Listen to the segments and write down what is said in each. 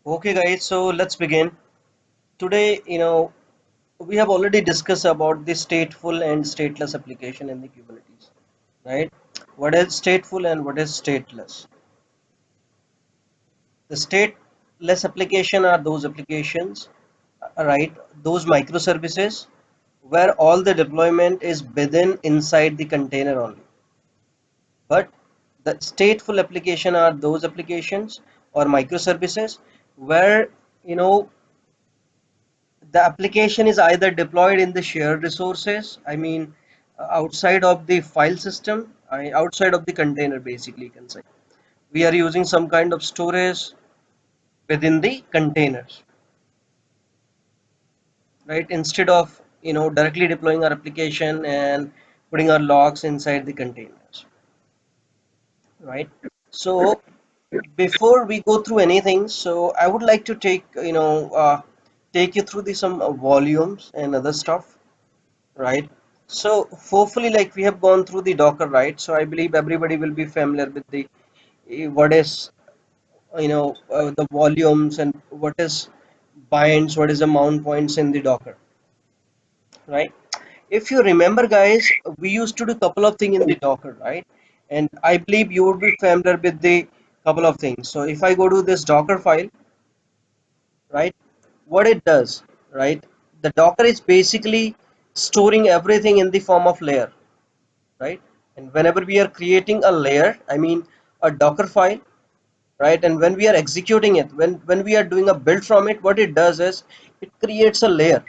Okay, guys, so let's begin. Today, we have already discussed about the stateful and stateless application in the Kubernetes, right? What is stateful and what is stateless? The stateless application are those applications, right? Those microservices where all the deployment is within inside the container only. But the stateful application are those applications or microservices where you know the application is either deployed in the shared resources, outside of the file system, outside of the container, basically you can say. We are using some kind of storage within the containers, right? Instead of directly deploying our application and putting our logs inside the containers, right? So before we go through anything, so I would like to take you through the some volumes and other stuff, right? So hopefully, like we have gone through the Docker, right? So I believe everybody will be familiar with the what is the volumes and what is binds, what is the mount points in the Docker, right? If you remember, guys, we used to do couple of things in the Docker, right? And I believe you would be familiar with the couple of things. So if I go to this Docker file, right, what it does, right? The Docker is basically storing everything in the form of layer, right? And whenever we are creating a layer, a Docker file, right? And when we are executing it, when we are doing a build from it, what it does is it creates a layer,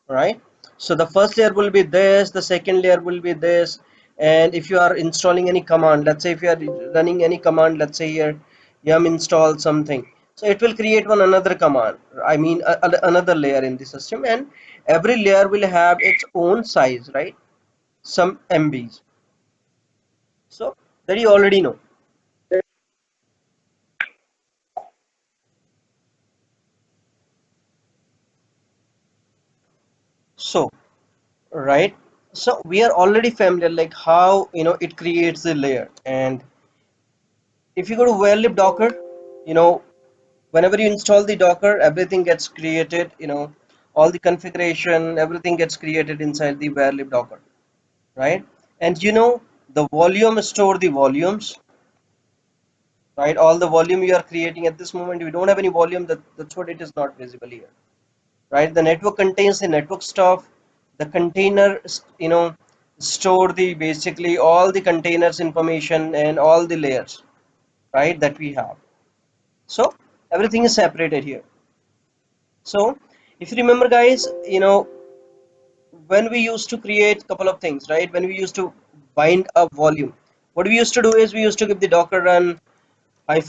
right? So the first layer will be this, the second layer will be this, and if you are installing any command, let's say if you are running any command, let's say here yum install something, so it will create one another command, another layer in the system, and every layer will have its own size, right? Some MBs. So that you already know. So, right. So we are already familiar like how it creates the layer. And if you go to where Docker, you know, whenever you install the Docker, everything gets created, all the configuration, everything gets created inside the where Docker, right? And the volume store the volumes, right? All the volume you are creating at this moment, we don't have any volume, that's what it is not visible here, right? The network contains the network stuff. The container store the basically all the containers information and all the layers, right, that we have. So everything is separated here. So if you remember, guys, when we used to create a couple of things, right, when we used to bind a volume, what we used to do is we used to give the docker run -d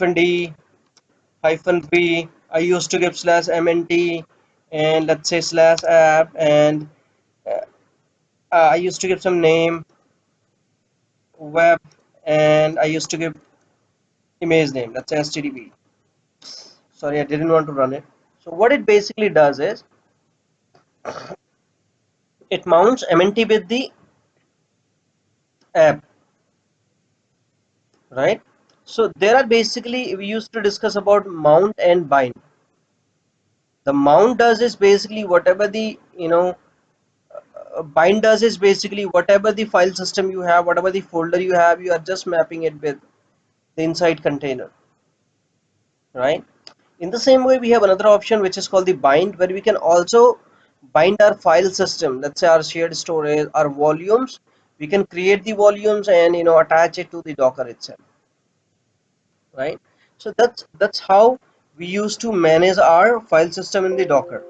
-v. I used to give /mnt and let's say /app, and uh, I used to give some name web, and I used to give image name, let's say HTTP. Sorry, I didn't want to run it. So what it basically does is it mounts MNT with the app, right? So there are basically we used to discuss about mount and bind. The mount does is basically whatever the bind does is basically whatever the file system you have, whatever the folder you have, you are just mapping it with the inside container, right? In the same way, we have another option which is called the bind, where we can also bind our file system, let's say our shared storage, our volumes. We can create the volumes and attach it to the Docker itself, right? So that's how we used to manage our file system in the Docker.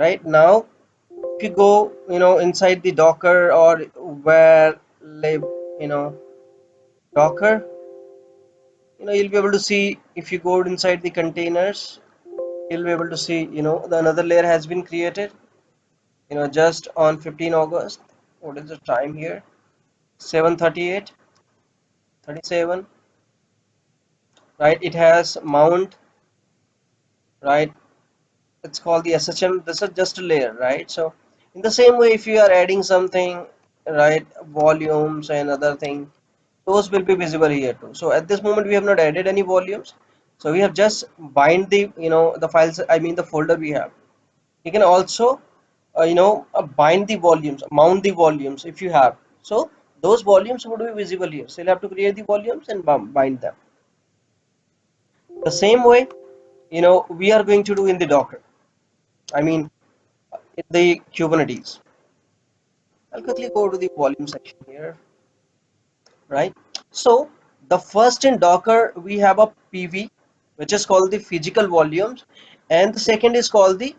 Right now, if you go inside the Docker or where lib Docker, you'll be able to see if you go inside the containers, you'll be able to see the another layer has been created just on 15 August. What is the time here? 7:38, 37, right? It has mount, right? It's called the SHM. This is just a layer, right? So in the same way, if you are adding something, right, volumes and other thing, those will be visible here too. So at this moment we have not added any volumes, So we have just bind the the files, I mean the folder we have. You can also bind the volumes, mount the volumes if you have. So those volumes would be visible here. So you'll have to create the volumes and bind them. The same way, we are going to do in the Docker. I mean, in the Kubernetes. I'll quickly go to the volume section here, right? So the first in Docker, we have a PV, which is called the physical volumes, and the second is called the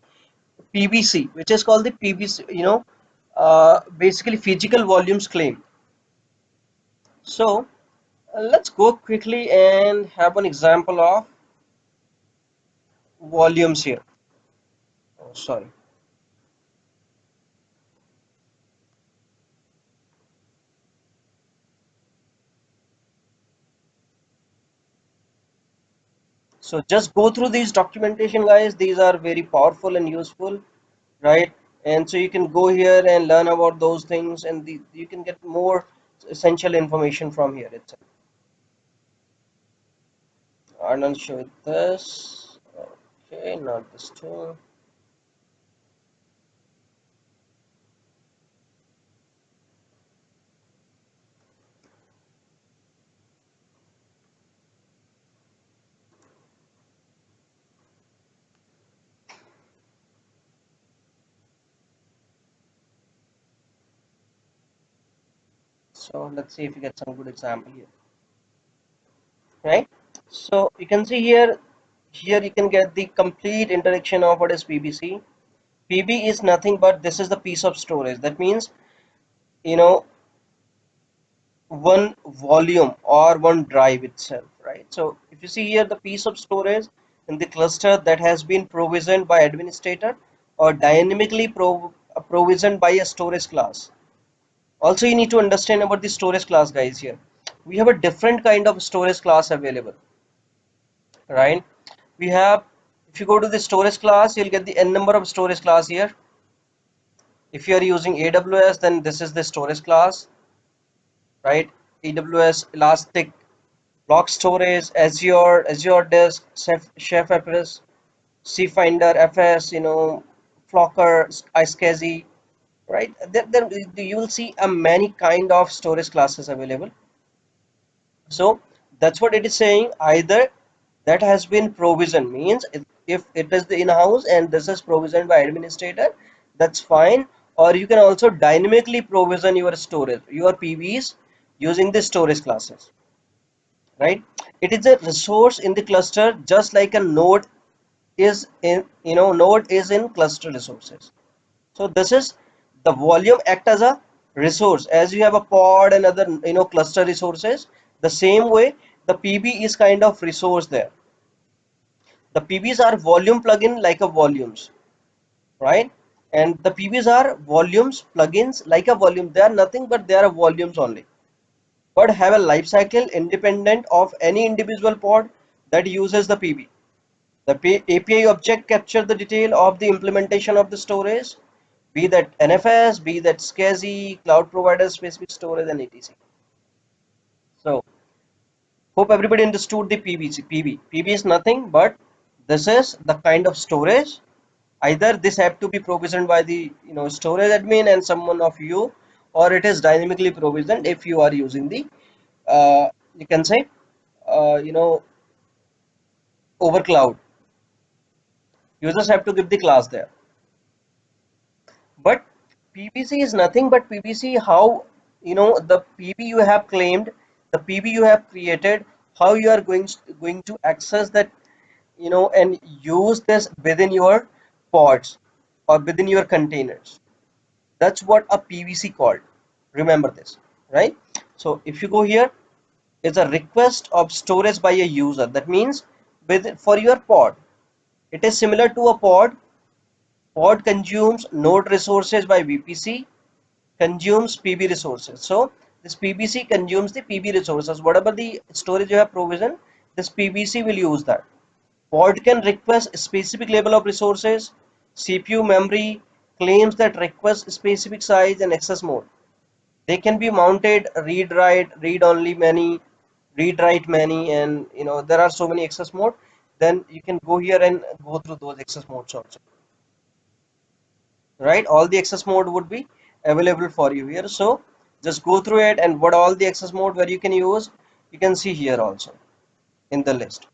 PVC, which is called the PVC, basically physical volumes claim. So let's go quickly and have an example of volumes here. Oh, sorry. So just go through these documentation, guys. These are very powerful and useful, right? And so you can go here and learn about those things, and you can get more essential information from here itself. And I'll show you this. Okay, not this too. So let's see if you get some good example here, right? So you can see here, you can get the complete introduction of what is PBC. PB is nothing but this is the piece of storage. That means, you know, one volume or one drive itself, right? So if you see here the piece of storage in the cluster that has been provisioned by administrator or dynamically provisioned by a storage class. Also, you need to understand about the storage class, guys. Here we have a different kind of storage class available, right? We have, if you go to the storage class, you'll get the n number of storage class here. If you are using AWS, then this is the storage class, right? AWS Elastic Block Storage, Azure Disk, Chef FS, cFinder, FS, Flocker, iSCSI, right? Then you will see a many kind of storage classes available. So that's what it is saying. Either that has been provisioned, means if it is the in-house and this is provisioned by administrator, that's fine. Or you can also dynamically provision your storage, your PVs using the storage classes, right? It is a resource in the cluster, just like a node is in, node is in cluster resources. So this is the volume act as a resource. As you have a pod and other cluster resources, the same way the PB is kind of resource there. The PBs are volume plugin like a volumes, right? And the PBs are volumes plugins like a volume. They are nothing but they are volumes only, but have a life cycle independent of any individual pod that uses the PB. The API object capture the detail of the implementation of the storage, be that NFS, be that SCSI, cloud provider specific storage, and etc. So hope everybody understood the PVC. PV. PV is nothing but this is the kind of storage. Either this have to be provisioned by the storage admin and someone of you, or it is dynamically provisioned if you are using the you can say over cloud. Users have to give the class there. But PVC is nothing but PVC. How the PV you have claimed, the PV you have created, how you are going to access that, and use this within your pods or within your containers. That's what a PVC called. Remember this, right? So if you go here, it's a request of storage by a user. That means with for your pod, it is similar to a pod. Pod consumes node resources by VPC, consumes PB resources. So this PBC consumes the PB resources. Whatever the storage you have provision, this PBC will use that. Pod can request a specific level of resources. CPU memory claims that request specific size and access mode. They can be mounted read write, read only many, read write many, and there are so many access mode. then you can go here and go through those access modes also, right? All the access mode would be available for you here. So just go through it, and what all the access mode where you can use, you can see here also in the list.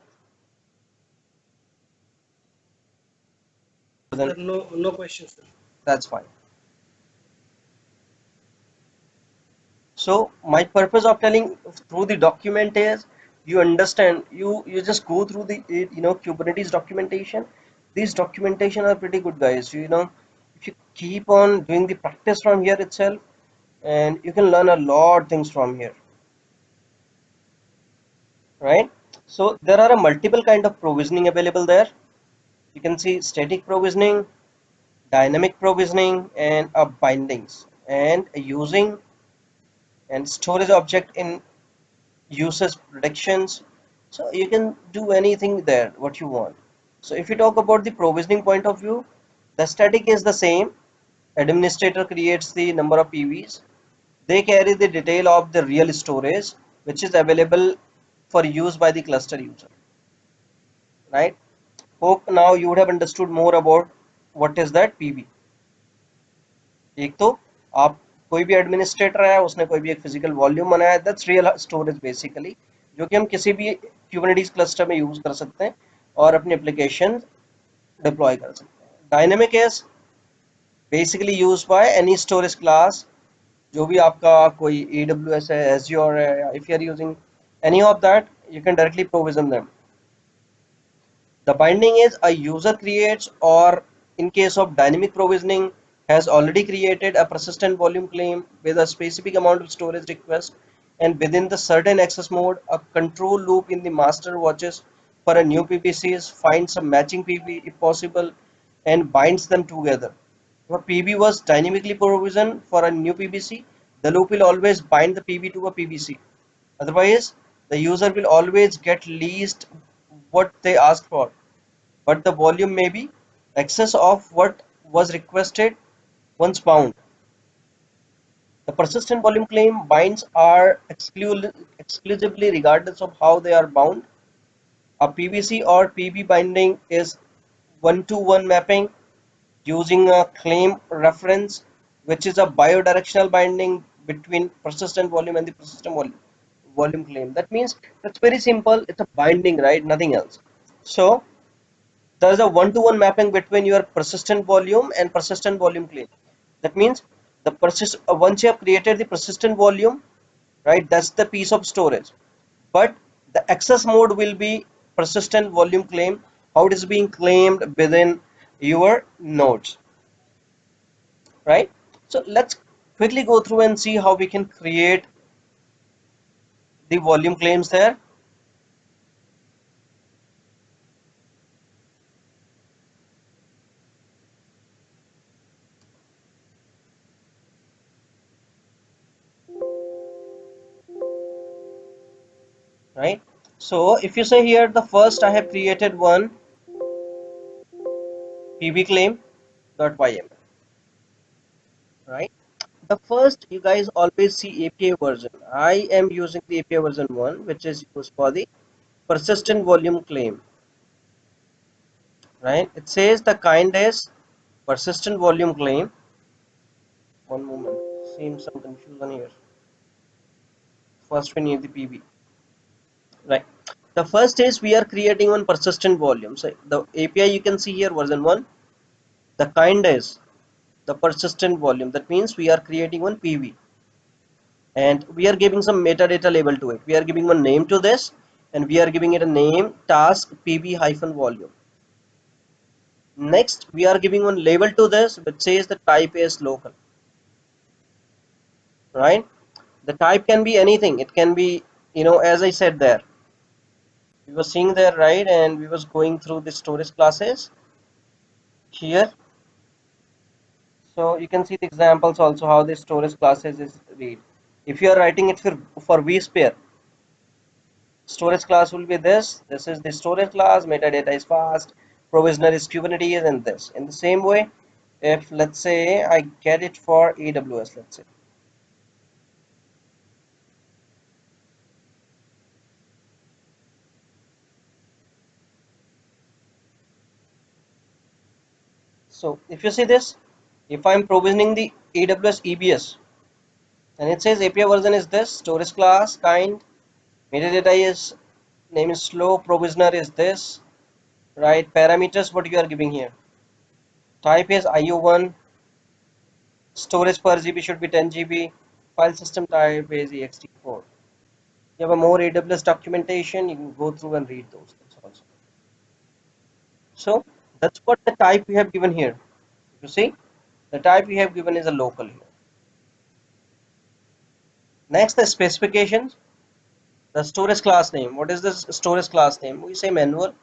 Sir, Then no questions, sir. that's fine. So my purpose of telling through the document is you understand, you just go through the Kubernetes documentation. These documentation are pretty good, guys. If you keep on doing the practice from here itself, and you can learn a lot things from here, right? So there are a multiple kind of provisioning available there. You can see static provisioning, dynamic provisioning, and bindings, and using and storage object in uses predictions. So you can do anything there what you want. So if you talk about the provisioning point of view, the static is the same. Administrator creates the number of PVs. They carry the detail of the real storage which is available for use by the cluster user, right? Hope now you would have understood more about what is that PV. एक तो आप कोई भी administrator है, उसने कोई भी एक फिजिकल वॉल्यूम बनाया है, दैट्स रियल स्टोरेज बेसिकली, जो कि हम किसी भी क्यूबरनेटीज क्लस्टर में यूज कर सकते हैं और अपनी एप्लीकेशन डिप्लॉय कर सकते हैं. Dynamic is basically use by any storage class, जो भी आपका कोई AWS है, Azure है, if you are using any of that, you can directly provision them. The binding is a user creates, or in case of dynamic provisioning, has already created a persistent volume claim with a specific amount of storage request, and within the certain access mode, a control loop in the master watches for a new PBCs, finds a matching PB if possible, and binds them together. If a PB was dynamically provisioned for a new PBC, the loop will always bind the PB to a PBC. Otherwise, the user will always get least what they asked for, but the volume may be excess of what was requested once bound. The persistent volume claim binds are exclusively regardless of how they are bound. A PVC or PB binding is one-to-one mapping using a claim reference, which is a bidirectional binding between persistent volume and the persistent volume claim. That means that's very simple. It's a binding, right? Nothing else. So there is a one-to-one mapping between your persistent volume and persistent volume claim. That means once you have created the persistent volume, right? That's the piece of storage. But the access mode will be persistent volume claim. How it is being claimed within your nodes, right? So let's quickly go through and see how we can create the volume claims there, right? So if you say here, the first I have created one PB claim dot ym, right? The first, you guys always see API version. I am using the API version 1, which is used for the persistent volume claim, right? It says the kind is persistent volume claim. One moment, seems some confusion here. First we need the PB, right? The first is we are creating one persistent volume. So the API you can see here version 1. The kind is the persistent volume. That means we are creating one PV, and we are giving some metadata label to it. We are giving one name to this, and we are giving it a name task pb hyphen volume. Next we are giving one label to this which says the type is local, right? The type can be anything. It can be, as I said there, we were seeing there, right? And we was going through the storage classes here. So you can see the examples also how the storage classes is read. If you are writing it for vSphere, storage class will be this is the storage class, metadata is fast, provisioner is Kubernetes, and this. In the same way, if let's say I get it for AWS, let's say, So if you see this, if I'm provisioning the AWS EBS, and it says API version is this, storage class, kind, metadata is, name is slow, provisioner is this, right? Parameters, what you are giving here. Type is IO1, storage per GB should be 10 GB, file system type is ext4. You have a more AWS documentation, you can go through and read those things also. So that's what the type we have given here. You see, the type we have given is a local here. Next, the specifications, the storage class name. What is this storage class name? We say manual.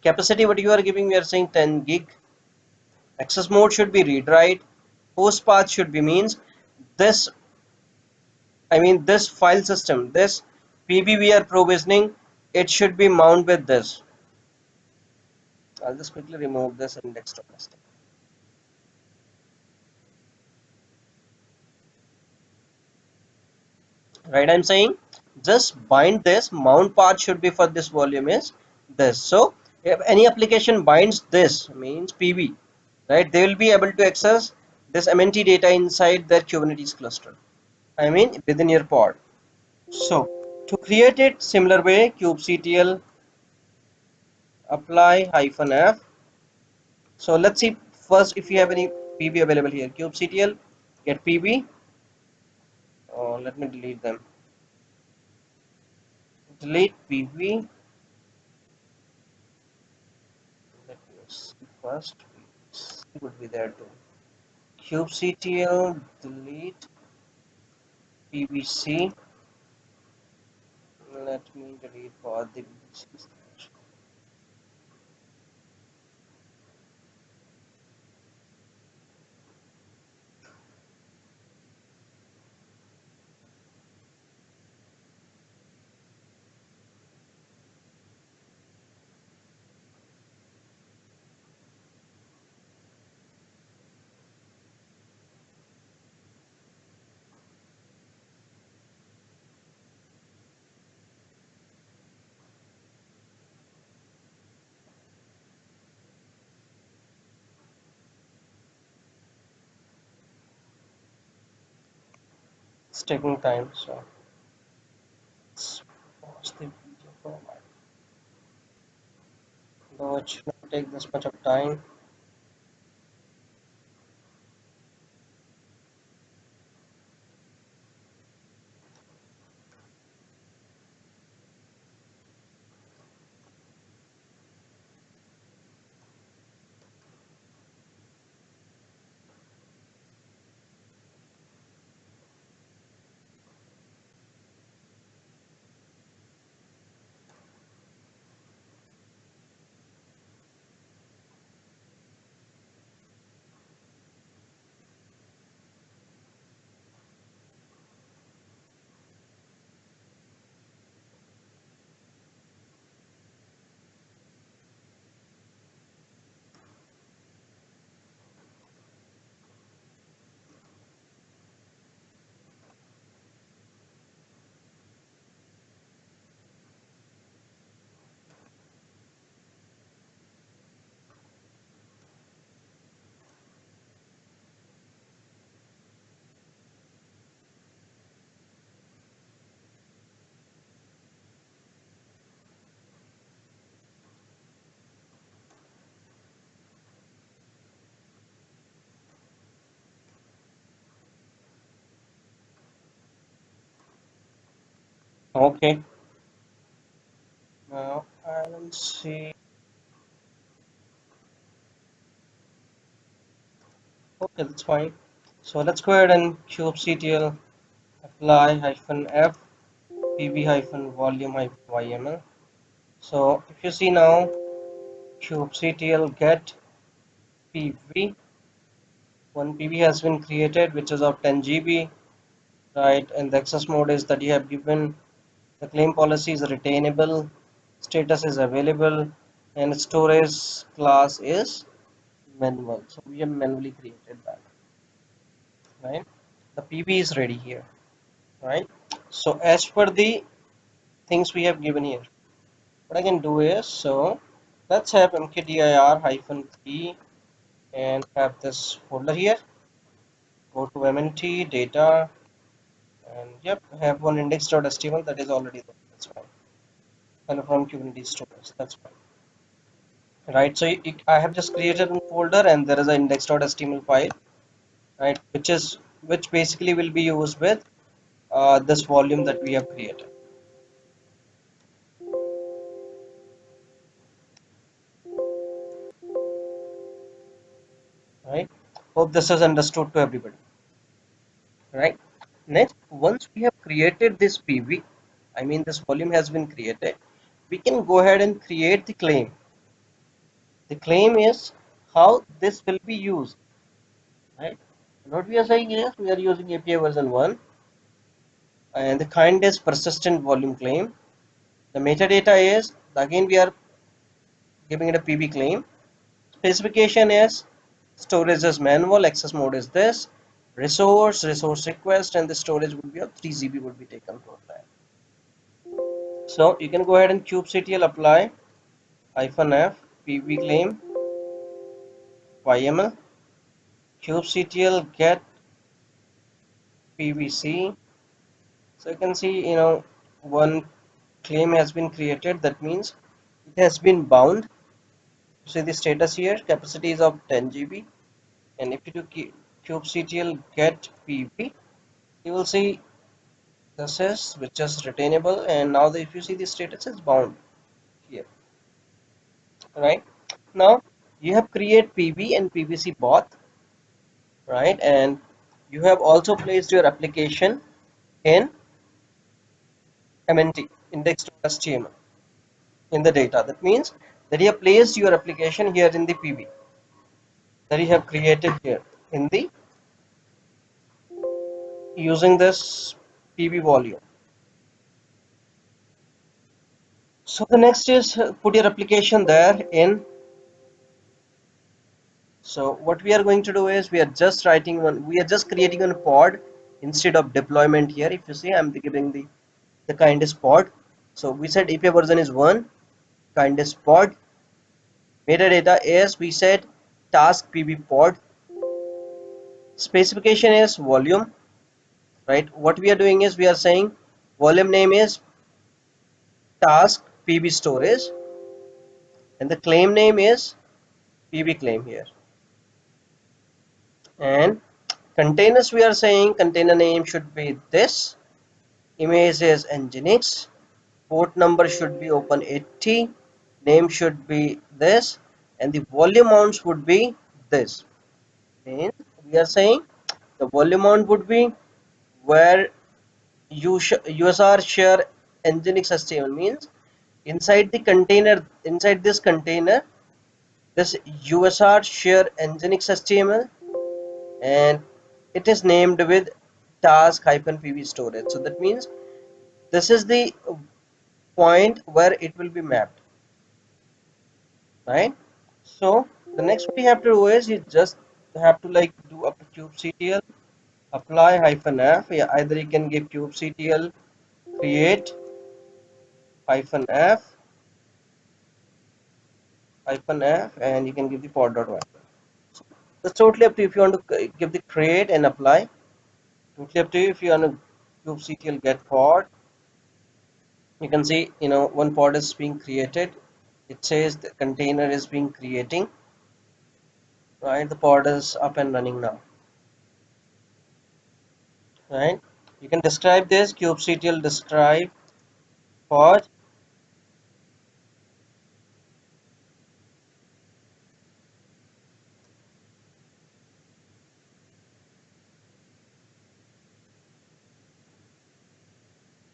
Capacity, what you are giving, we are saying 10 gig. Access mode should be read write. Host path should be means this, I mean this file system, this PB we are provisioning, it should be mount with this. I'll just quickly remove this index domestic. Right, I'm saying just bind this mount path should be for this volume is this. So if any application binds this means PB, right, they will be able to access this MNT data inside their Kubernetes cluster, I mean within your pod. So to create it similar way, kubectl apply hyphen f. So let's see first if you have any PB available here. Kubectl get PB. Let me delete them. Delete PB. Let me see first. C would be there too. Kubectl delete PBC. Let me delete for the BBC. It's taking time, so let's pause the video for a while. Though it should not take this much of time. Okay. Now I will see. Okay, that's fine. So let's go ahead and kubectl apply hyphen f pb hyphen volume hyphen yml. So if you see now, kubectl get pb, one pb has been created which is of 10 GB, right? And the access mode is that you have given, the claim policy is retainable, status is available, and storage class is manual. So we have manually created that, right? The pb is ready here, right? So as per the things we have given here, what I can do is, so let's have mkdir hyphen 3 and have this folder here. Go to MNT data, and yep, have one index.html that is already there. That's fine. And from Kubernetes stores. That's fine. Right. So I have just created a folder, and there is an index.html file, right, which basically will be used with this volume that we have created. Right. Hope this is understood to everybody. Right. Next, once we have created this PV, I mean this volume has been created, we can go ahead and create the claim. The claim is how this will be used. Right. What we are saying is we are using API version 1, and the kind is persistent volume claim. The metadata is, again we are giving it a PB claim. Specification is storage is manual, access mode is this, resource request, and the storage would be of 3 GB would be taken for that. So you can go ahead and kubectl apply -f PB claim YML kubectl get PVC. So you can see, one claim has been created. That means it has been bound. See the status here, capacity is of 10 GB, and if you do kubectl get PV, you will see this is which is retainable, and now if you see the status is bound here, right? Now you have create PV and PVC both, right? And you have also placed your application in MNT index.html in the data. That means that you have placed your application here in the PV that you have created here in the using this PV volume. So the next is put your application there in. So what we are going to do is we are just writing one, we are just creating a pod instead of deployment here. If you see, I'm giving the kind is pod. So we said API version is 1, kind is pod. Metadata is, we said task PB pod. Specification is volume, right? What we are doing is we are saying volume name is task PB storage, and the claim name is PB claim here. And containers, we are saying container name should be this, image is nginx, port number should be open80, name should be this, and the volume amounts would be this. Means we are saying the volume amount would be where USR share nginx HTML, means inside the container, inside this container, this USR share nginx HTML, and it is named with task -pv storage. So that means this is the point where it will be mapped, right? So the next we have to do is you just have to like do up to kubectl apply -f. Yeah, either you can give kubectl create -f -f, and you can give the pod.y. So that's totally up to you if you want to give the create and apply. Totally up to you if you want to kubectl get pod. You can see, one pod is being created. It says the container is being creating, right? The pod is up and running now, right? You can describe this kubectl describe pod,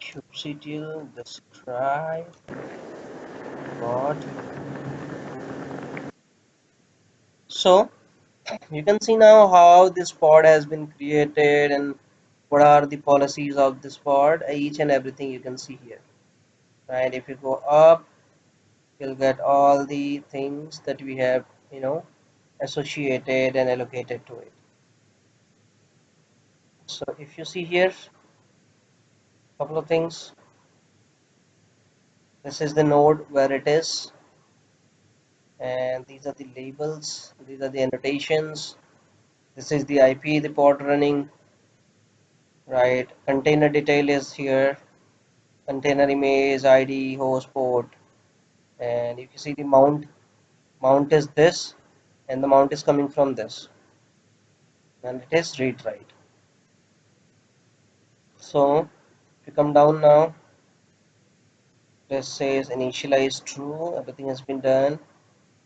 kubectl describe pod. So you can see now how this pod has been created and what are the policies of this pod, each and everything you can see here, right? If you go up, you'll get all the things that we have, associated and allocated to it. So if you see here, a couple of things. This is the node where it is, and these are the labels, these are the annotations. This is the IP the pod running, right? Container detail is here, container image, ID, host port, and you can see the mount is this, and the mount is coming from this, and it is read write. So if you come down now, this says initialize true, everything has been done.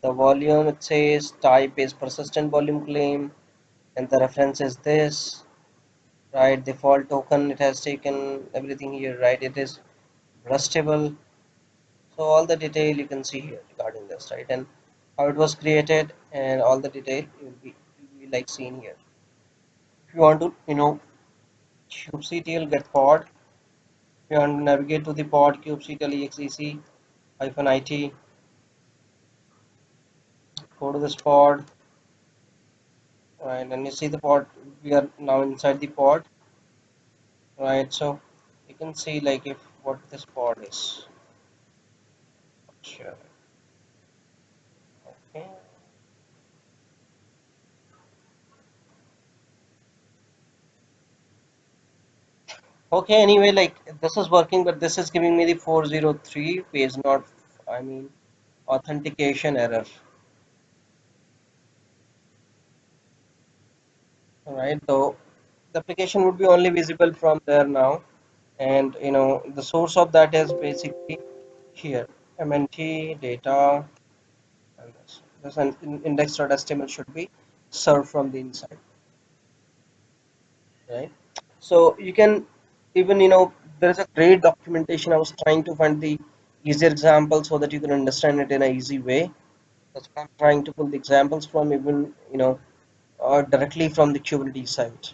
The volume, it says type is persistent volume claim, and the reference is this, right? Default token, it has taken everything here, right? It is rustable. So all the detail you can see here regarding this, right? And how it was created and all the detail will be like seen here. If you want to, kubectl get pod, if you want to navigate to the pod kubectl exec hyphen it, go to this pod, right? And you see the pod, we are now inside the pod, right? So you can see like if what this pod is. Sure. Okay. Okay, anyway, like this is working, but this is giving me the 403 page not, I mean, authentication error. Alright, though the application would be only visible from there now, and the source of that is basically here, MNT data, and this index.html should be served from the inside, right? So you can even, there's a great documentation. I was trying to find the easier example so that you can understand it in an easy way. That's why I'm trying to pull the examples from even, directly from the Kubernetes site.